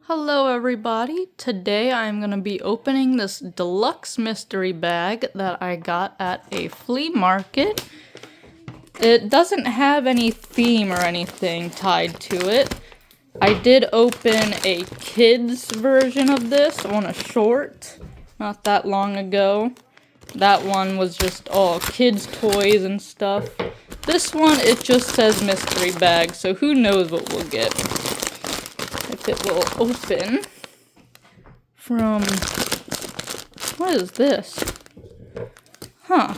Hello everybody, today I'm going to be opening this deluxe mystery bag that I got at a flea market. It doesn't have any theme or anything tied to it. I did open a kid's version of this on a short not that long ago. That one was just all kids' toys and stuff. This one, it just says mystery bag, so who knows what we'll get. If it will open from... What is this? Huh.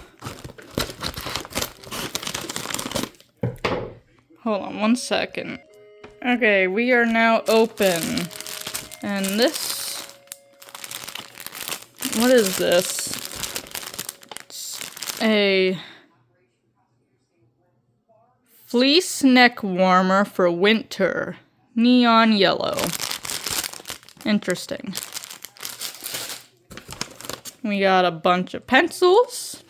Hold on one second. Okay, we are now open. And this... What is this? It's a fleece neck warmer for winter. Neon yellow. Interesting. We got a bunch of pencils.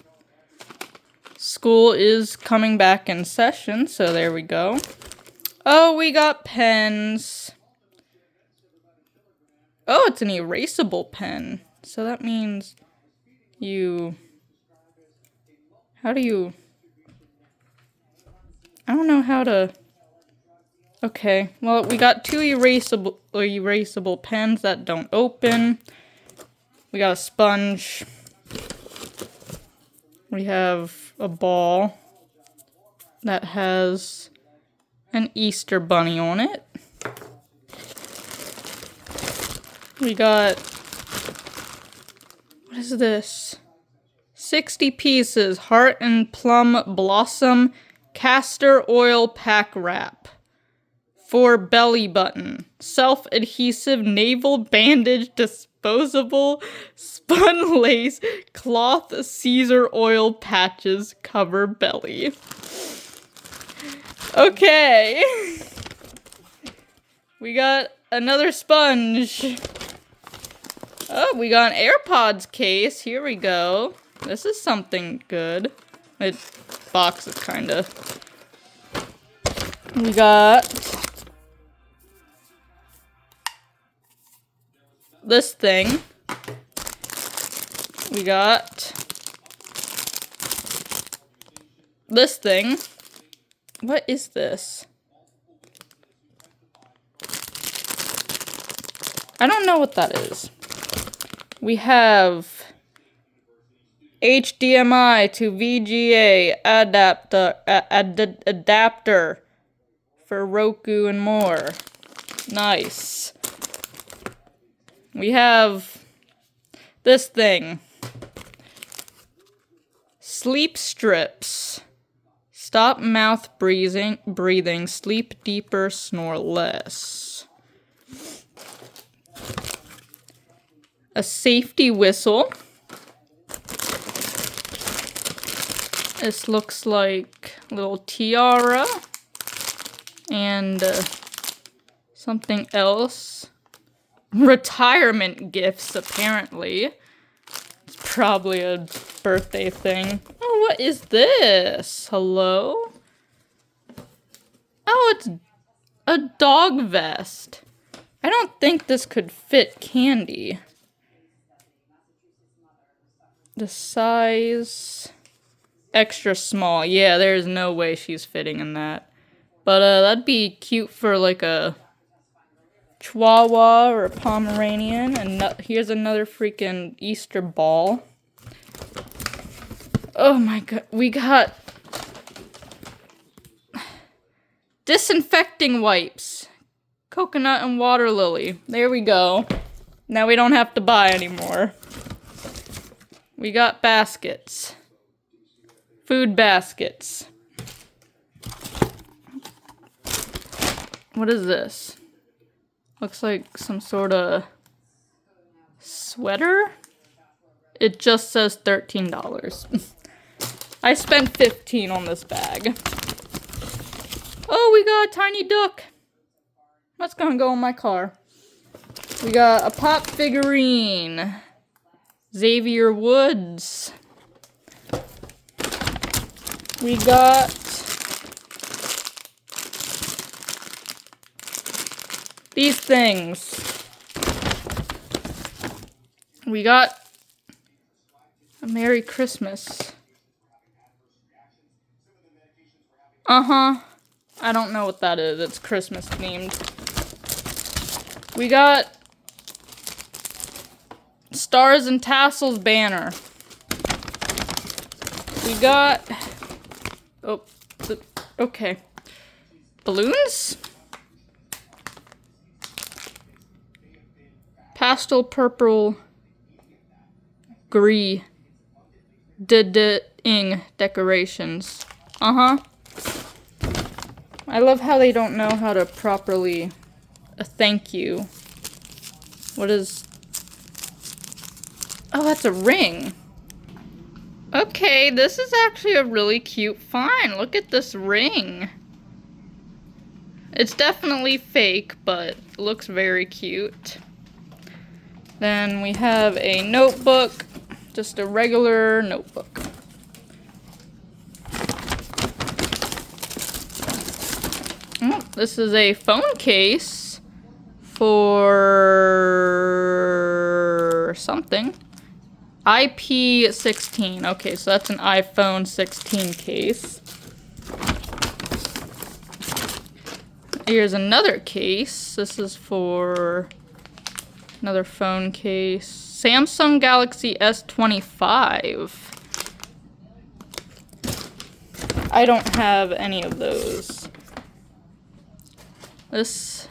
School is coming back in session, so there we go. Oh, we got pens. Oh, it's an erasable pen. So that means you... How do you... I don't know how to... Okay, well, we got two erasable pens that don't open. We got a sponge. We have a ball that has an Easter bunny on it. We got... What is this? 60 pieces heart and plum blossom castor oil pack wrap. For belly button, self-adhesive naval bandage, disposable spun lace, cloth Caesar oil patches cover belly. Okay. We got another sponge. Oh, we got an AirPods case. Here we go. This is something good. The box is kinda... We got... this thing. We got this thing. What is this? I don't know what that is. We have HDMI to VGA adapter for Roku and more. Nice. We have this thing. Sleep strips. Stop mouth breathing, sleep deeper, snore less. A safety whistle. This looks like a little tiara. And something else. Retirement gifts, apparently. It's probably a birthday thing. Oh, what is this? Hello? Oh, it's a dog vest. I don't think this could fit Candy. The size... extra small. Yeah, there's no way she's fitting in that. But that'd be cute for like a... Chihuahua or a Pomeranian, and here's another freaking Easter ball. Oh my god, we got disinfecting wipes, coconut and water lily. There we go. Now we don't have to buy anymore. We got baskets, food baskets. What is this? Looks like some sort of sweater. It just says $13. I spent $15 on this bag. Oh, we got a tiny duck. That's gonna go in my car. We got a pop figurine. Xavier Woods. We got these things. We got a Merry Christmas. I don't know what that is. It's Christmas themed. We got Stars and Tassels banner. We got... Oh, okay. Balloons? Pastel purple green ing decorations. I love how they don't know how to properly thank you. What is... Oh, that's a ring. Okay, this is actually a really cute find. Look at this ring. It's definitely fake, but it looks very cute. Then we have a notebook, just a regular notebook. Oh, this is a phone case for something. IP16. Okay, so that's an iPhone 16 case. Here's another case. This is for another phone case. Samsung Galaxy S25. I don't have any of those. This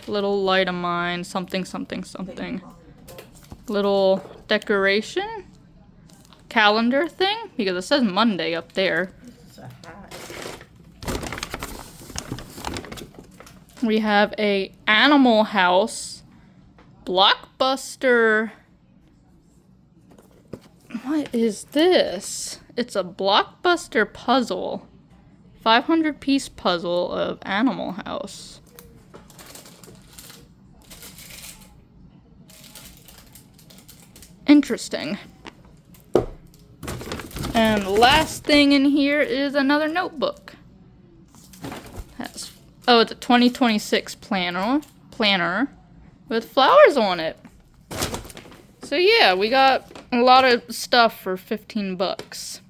little light of mine, something. Little decoration calendar thing, because it says Monday up there. We have a Animal House Blockbuster. What is this? It's a Blockbuster puzzle. 500-piece puzzle of Animal House. Interesting. And the last thing in here is another notebook. Oh, it's a 2026 planner with flowers on it. So yeah, we got a lot of stuff for 15 bucks.